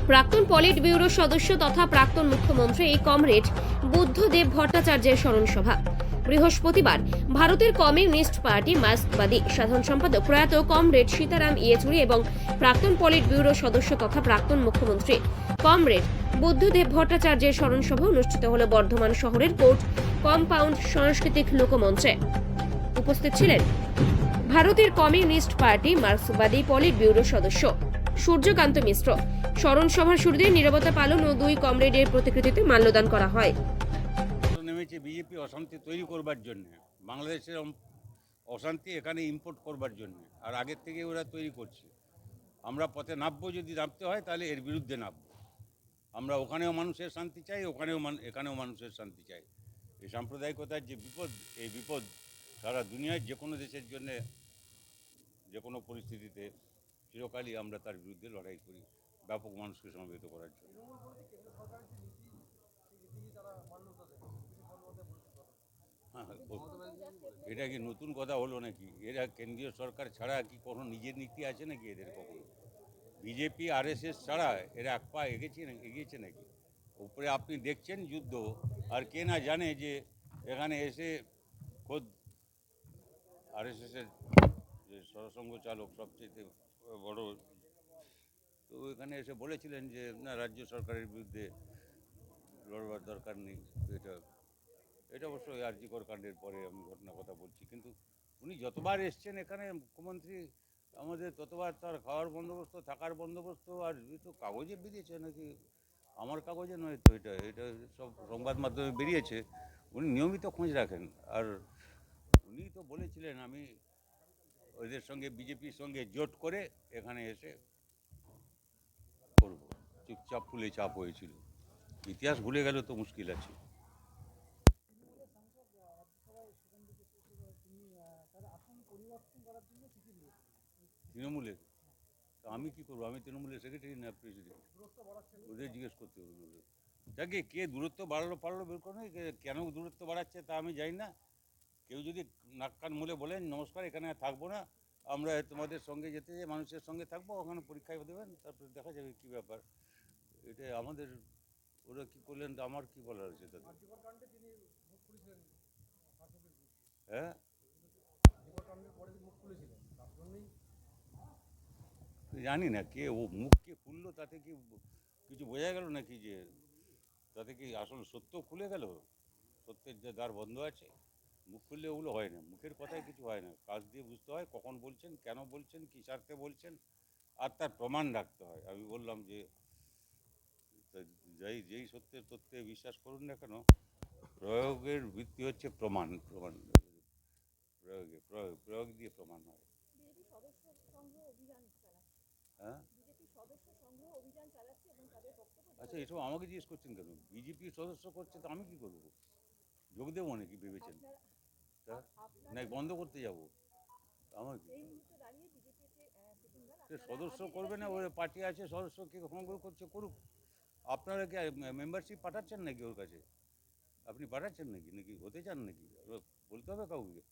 প্রাক্তন polit bureau সদস্য তথা প্রাক্তন মুখ্যমন্ত্রী কমরেড বুদ্ধদেব ভট্টাচার্যের স্মরণ সভা বৃহস্পতিবার ভারতের কমিউনিস্ট পার্টি মার্ক্সবাদী সাধারণ সম্পাদক প্রয়াত কমরেড সীতারাম ইয়েচুরি এবং প্রাক্তন পলিট ব্যুরো সদস্য তথা প্রাক্তন মুখ্যমন্ত্রী কমরেড বুদ্ধদেব ভট্টাচার্যের স্মরণ সভা অনুষ্ঠিত হল বর্ধমান শহরের কোর্ট কম্পাউন্ড সাংস্কৃতিক লোকমঞ্চে। উপস্থিত ছিলেন ভারতের কমিউনিস্ট পার্টি মার্ক্সবাদী পলিট ব্যুরো সদস্য সূর্যকান্ত মিশ্র। স্মরণ সভার শুরুতে নীরবতা পালন ও দুই কমরেডের প্রতিকৃতিতে মাল্যদান করা হয়। নেমেছে বিজেপি অশান্তি তৈরি করবার জন্য, বাংলাদেশের অশান্তি এখানে ইম্পোর্ট করবার জন্য, আর আগের থেকে ওরা তৈরি করছে। আমরা পথে নামবো, যদি নামতে হয় তাহলে এর বিরুদ্ধে নামবো। আমরা ওখানেও মানুষের শান্তি চাই, এখানেও মানুষের শান্তি চাই। এই সাম্প্রদায়িকতার যে বিপদ, এই বিপদ সারা দুনিয়ায় যে কোনো দেশের জন্য যে কোনো পরিস্থিতিতে চিরকালই আমরা তার বিরুদ্ধে লড়াই করি, ব্যাপক মানুষকে সমবেত করার জন্য। এটা কি নতুন কথা হলো নাকি? এরা কেন্দ্রীয় সরকার ছাড়া কি কোনো নিজের নীতি আছে নাকি এদের কখনো? বিজেপি RSS ছাড়া এরা এক পা এগিয়েছে নাকি? উপরে আপনি দেখছেন যুদ্ধ, আর কে না জানে যে এখানে এসে খোদ RSSের যে সরসংঘ চালক সবচেয়ে বড়, তো এখানে এসে বলেছিলেন যে না, রাজ্য সরকারের বিরুদ্ধে লড়বার দরকার নেই। এটা অবশ্যই আরজিকর কাণ্ডের পরে আমি ঘটনার কথা বলছি, কিন্তু উনি যতবার এসছেন এখানে মুখ্যমন্ত্রী আমাদের, ততবার তার খাওয়ার বন্দোবস্ত, থাকার বন্দোবস্ত, আর তো কাগজে বেরিয়েছে নাকি, আমার কাগজে নয় তো, এটা সব সংবাদ মাধ্যমে বেরিয়েছে। উনি নিয়মিত খোঁজ রাখেন, আর উনি তো বলেছিলেন আমি ওদের সঙ্গে, বিজেপির সঙ্গে জোট করে এখানে এসে করব। চুপচাপ ফুলে চাপ হয়েছিল। ইতিহাস ভুলে গেলে তো মুশকিল আছে। তৃণমূলের আমি কি করবো? আমি তৃণমূলের সেক্রেটারি না প্রেসিডেন্ট? ওদের জিজ্ঞেস করতে হবে। যাকে কে দূরত্ব বাড়ালো পারলো বের করে, কেন দূরত্ব বাড়াচ্ছে তা আমি জানি না। কেউ যদি নাক কান মুলে বলেন নমস্কার, এখানে থাকবো না, আমরা তোমাদের সঙ্গে যেতে মানুষের সঙ্গে থাকবো, ওখানে পরীক্ষায় দেবেন, তারপরে দেখা যাবে কী ব্যাপার। এটা আমাদের, ওরা কী করলেন আমার কি বলার আছে তাদের? হ্যাঁ, জানি না কে ও মুখ কে খুললো, তাতে কি কিছু বোঝা গেল নাকি? যে তাতে কি আসল সত্য খুলে গেল? সত্যের যে দ্বার বন্ধ আছে, মুখ খুললে ওগুলো হয় না। মুখের কথায় কিছু হয় না, কাজ দিয়ে বুঝতে হয় কখন বলছেন, কেন বলছেন, কী স্বার্থে বলছেন, আর তার প্রমাণ রাখতে হয়। আমি বললাম যে যেই সত্যের তথ্যে বিশ্বাস করুন না কেন, প্রয়োগের ভিত্তি হচ্ছে প্রমাণ। প্রয়োগ দিয়ে প্রমাণ হয়। হ্যাঁ, আচ্ছা, এসব আমাকে জিজ্ঞেস করছেন কেন? বিজেপি সদস্য করছে তো আমি কি করবো? যোগ দেবো নাকি ভেবেছেন? না বন্ধ করতে যাব? আমার কি, সে সদস্য করবে না, ওর পার্টি আছে, সদস্য কে সংগ্রহ করছে করুক। আপনারা কি মেম্বারশিপ পাঠাচ্ছেন নাকি ওর কাছে? আপনি পাঠাচ্ছেন নাকি, নাকি হতে চান নাকি? বলতে হবে কাউকে?